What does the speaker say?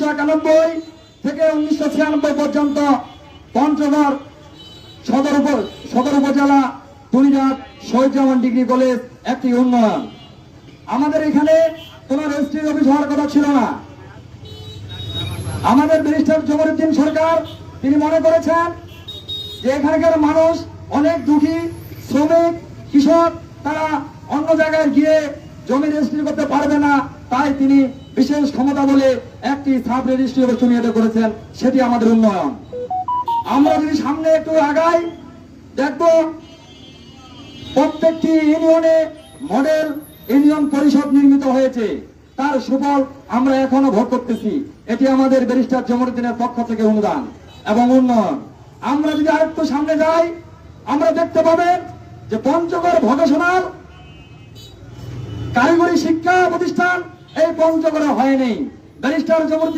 1991 থেকে 1996 পর্যন্ত পঞ্চগড় সদর উপজেলা তুলিঘাট শহীদ জামান ডিগ্রি কলেজ একটি উন্নয়ন। আমাদের এখানে কোন রেজিস্ট্রি অফিস হওয়ার কথা ছিল না। আমাদের ব্যারিস্টার জমরুদ্দিন সরকার তিনি মনে করেছেন যে এখানকার মানুষ অনেক দুঃখী, শ্রমিক, কৃষক, তারা অন্য জায়গায় গিয়ে জমি রেজিস্ট্রি করতে পারবে না, তাই তিনি বিশেষ ক্ষমতা বলে একটি সাব রেজিস্ট্রি অফিস নিয়োগ করেছেন। সেটি আমাদের উন্নয়ন। আমরা যদি সামনে একটু আগাই দেখব প্রত্যেকটি ইউনিয়নে মডেল ইউনিয়ন পরিষদ নির্মিত হয়েছে, তার সুফল আমরা এখনো ভোগ করতেছি। এটি আমাদের ব্যারিস্টার জমরুদ্দিনের পক্ষ থেকে অনুদান এবং উন্নয়ন। আমরা যদি আরেকটু সামনে যাই আমরা দেখতে পাবেন যে পঞ্চগড় ভোকেশনাল কারিগরি শিক্ষা প্রতিষ্ঠান এই পঞ্চগড়ে হয়নি। ব্যারিস্টার জমরুদ্দিন